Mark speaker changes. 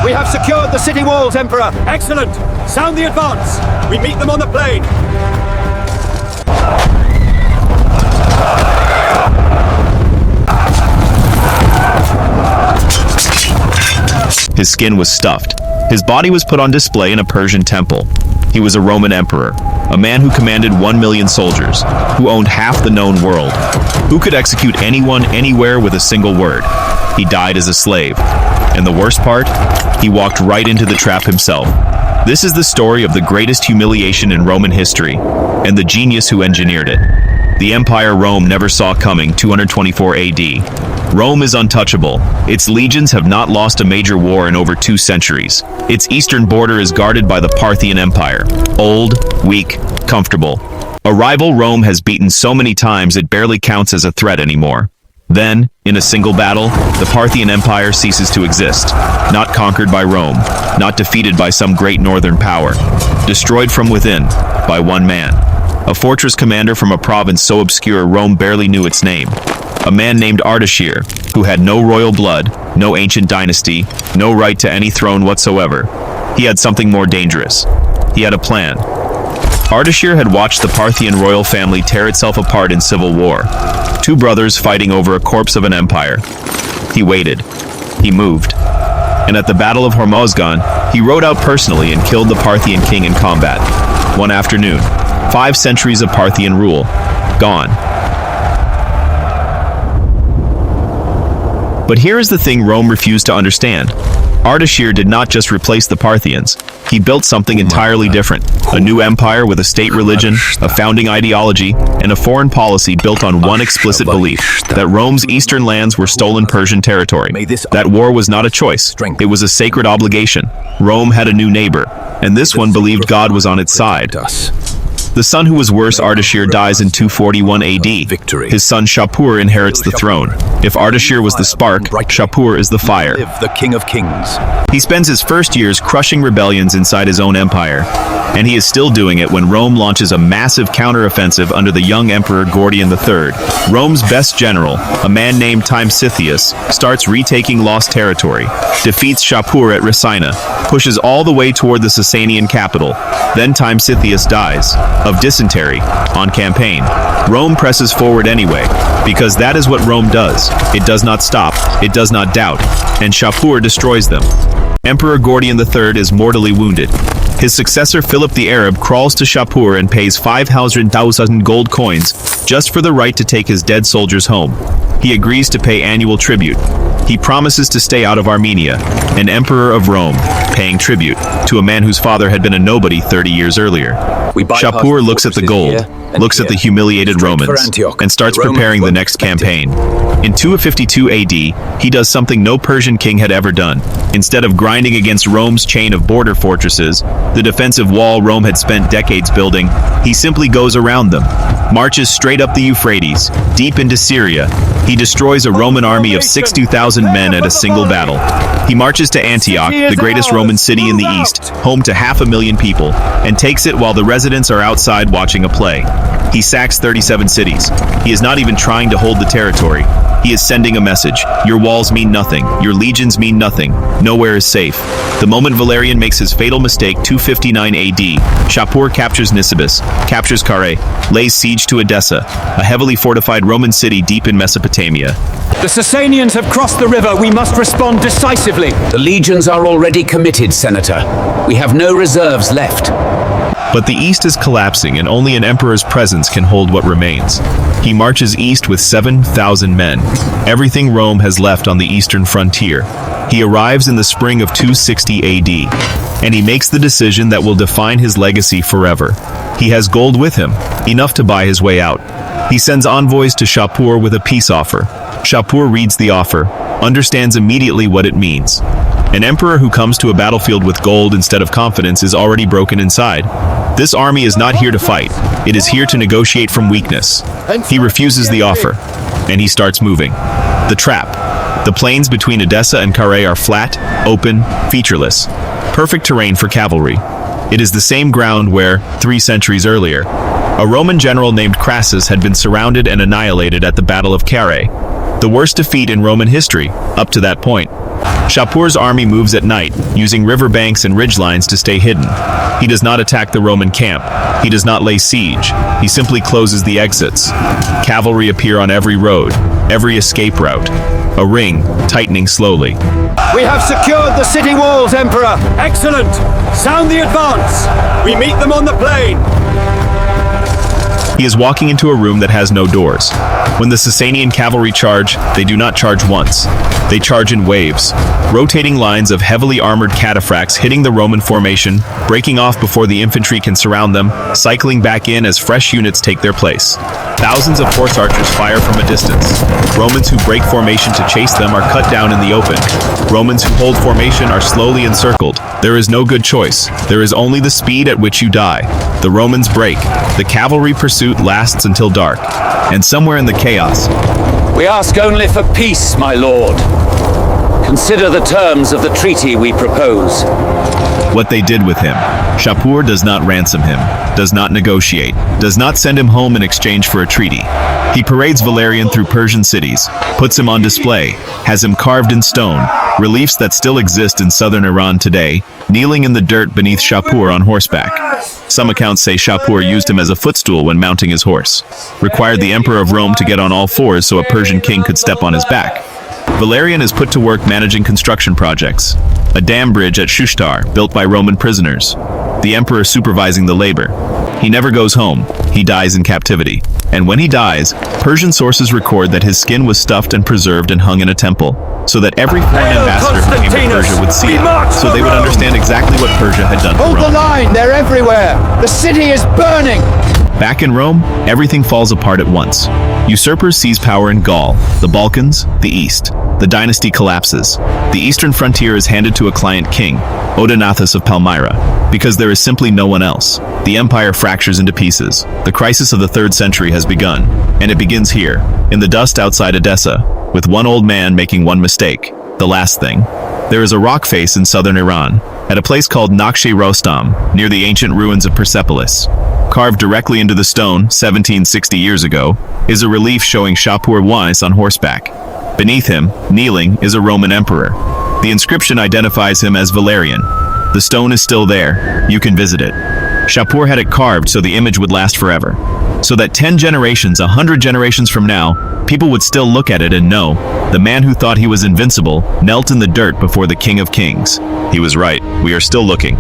Speaker 1: We have secured the city walls, Emperor!
Speaker 2: Excellent! Sound the advance! We meet them on the plain!
Speaker 3: His skin was stuffed. His body was put on display in a Persian temple. He was a Roman emperor, a man who commanded 1 million soldiers, who owned half the known world, who could execute anyone anywhere with a single word. He died as a slave. And the worst part? He walked right into the trap himself. This is the story of the greatest humiliation in Roman history, and the genius who engineered it. The empire Rome never saw coming, 224 AD. Rome is untouchable. Its legions have not lost a major war in over 2 centuries. Its eastern border is guarded by the Parthian Empire. Old, weak, comfortable. A rival Rome has beaten so many times it barely counts as a threat anymore. Then, in a single battle, the Parthian Empire ceases to exist. Not conquered by Rome, not defeated by some great northern power. Destroyed from within, by one man. A fortress commander from a province so obscure Rome barely knew its name. A man named Ardashir, who had no royal blood, no ancient dynasty, no right to any throne whatsoever. He had something more dangerous. He had a plan. Ardashir had watched the Parthian royal family tear itself apart in civil war. 2 brothers fighting over a corpse of an empire. He waited. He moved. And at the Battle of Hormozdgan, he rode out personally and killed the Parthian king in combat. One afternoon. 5 centuries of Parthian rule. Gone. But here is the thing Rome refused to understand. Ardashir did not just replace the Parthians. He built something entirely different. A new empire with a state religion, a founding ideology, and a foreign policy built on one explicit belief, that Rome's eastern lands were stolen Persian territory. That war was not a choice. It was a sacred obligation. Rome had a new neighbor, and this one believed God was on its side. The son who was worse, Ardashir, dies in 241 AD. His son Shapur inherits the throne. If Ardashir was the spark, Shapur is the fire.
Speaker 2: The King of Kings.
Speaker 3: He spends his first years crushing rebellions inside his own empire, and he is still doing it when Rome launches a massive counteroffensive under the young Emperor Gordian III. Rome's best general, a man named Timesitheus, starts retaking lost territory, defeats Shapur at Ricina, pushes all the way toward the Sasanian capital. Then Timesitheus dies of dysentery on campaign. Rome presses forward anyway, because that is what Rome does. It does not stop, it does not doubt, and Shapur destroys them. Emperor Gordian III is mortally wounded. His successor Philip the Arab crawls to Shapur and pays 500,000 gold coins just for the right to take his dead soldiers home. He agrees to pay annual tribute. He promises to stay out of Armenia, an emperor of Rome, paying tribute to a man whose father had been a nobody 30 years earlier. Shapur looks at the gold, looks at the humiliated Romans, and starts preparing the next campaign. In 252 AD, he does something no Persian king had ever done. Instead of grinding against Rome's chain of border fortresses, the defensive wall Rome had spent decades building, he simply goes around them, marches straight up the Euphrates, deep into Syria. He destroys a Roman army of 62,000 men at a single battle. He marches to Antioch, the greatest Roman city in the east, home to 500,000 people, and takes it while the residents are outside watching a play. He sacks 37 cities. He is not even trying to hold the territory. He is sending a message. Your walls mean nothing. Your legions mean nothing. Nowhere is safe. The moment Valerian makes his fatal mistake, 259 AD, Shapur captures Nisibis, captures Carrhae, lays siege to Edessa, a heavily fortified Roman city deep in Mesopotamia.
Speaker 1: The Sasanians have crossed the river. We must respond decisively.
Speaker 4: The legions are already committed, Senator. We have no reserves left.
Speaker 3: But the east is collapsing, and only an emperor's presence can hold what remains. He marches east with 7,000 men, everything Rome has left on the eastern frontier. He arrives in the spring of 260 AD, and he makes the decision that will define his legacy forever. He has gold with him, enough to buy his way out. He sends envoys to Shapur with a peace offer. Shapur reads the offer, understands immediately what it means. An emperor who comes to a battlefield with gold instead of confidence is already broken inside. This army is not here to fight. It is here to negotiate from weakness. He refuses the offer, and he starts moving. The trap. The plains between Edessa and Carrhae are flat, open, featureless. Perfect terrain for cavalry. It is the same ground where, 3 centuries earlier, a Roman general named Crassus had been surrounded and annihilated at the Battle of Carrhae, the worst defeat in Roman history, up to that point. Shapur's army moves at night, using riverbanks and ridgelines to stay hidden. He does not attack the Roman camp. He does not lay siege. He simply closes the exits. Cavalry appear on every road, every escape route. A ring, tightening slowly.
Speaker 2: We have secured the city walls, Emperor! Excellent! Sound the advance! We meet them on the plain!
Speaker 3: He is walking into a room that has no doors. When the Sasanian cavalry charge, they do not charge once. They charge in waves, rotating lines of heavily armored cataphracts hitting the Roman formation, breaking off before the infantry can surround them, cycling back in as fresh units take their place. Thousands of horse archers fire from a distance. Romans who break formation to chase them are cut down in the open. Romans who hold formation are slowly encircled. There is no good choice. There is only the speed at which you die. The Romans break. The cavalry pursuit lasts until dark. And somewhere in the chaos,
Speaker 4: We ask only for peace, my lord. Consider the terms of the treaty we propose.
Speaker 3: what they did with him. Shapur does not ransom him, does not negotiate, does not send him home in exchange for a treaty. He parades Valerian through Persian cities, puts him on display, has him carved in stone, reliefs that still exist in southern Iran today, kneeling in the dirt beneath Shapur on horseback. Some accounts say Shapur used him as a footstool when mounting his horse, required the Emperor of Rome to get on all fours so a Persian king could step on his back. Valerian is put to work managing construction projects. A dam bridge at Shushtar, built by Roman prisoners. The emperor supervising the labor. He never goes home. He dies in captivity. And when he dies, Persian sources record that his skin was stuffed and preserved and hung in a temple, so that every foreign ambassador who came to Persia would see it, so they would understand exactly what Persia had done to
Speaker 2: Hold the
Speaker 3: Rome.
Speaker 2: line! They're everywhere! The city is burning!
Speaker 3: Back in Rome, everything falls apart at once. Usurpers seize power in Gaul, the Balkans, the East. The dynasty collapses. The eastern frontier is handed to a client king, Odenathus of Palmyra, because there is simply no one else. The empire fractures into pieces. The crisis of the 3rd century has begun, and it begins here, in the dust outside Edessa, with one old man making one mistake. The last thing. There is a rock face in southern Iran, at a place called Nakhshe Rostam, near the ancient ruins of Persepolis. Carved directly into the stone, 1760 years ago, is a relief showing Shapur I on horseback. Beneath him, kneeling, is a Roman emperor. The inscription identifies him as Valerian. The stone is still there. You can visit it. Shapur had it carved so the image would last forever. So that 10 generations, 100 generations from now, people would still look at it and know, the man who thought he was invincible knelt in the dirt before the King of Kings. He was right. We are still looking.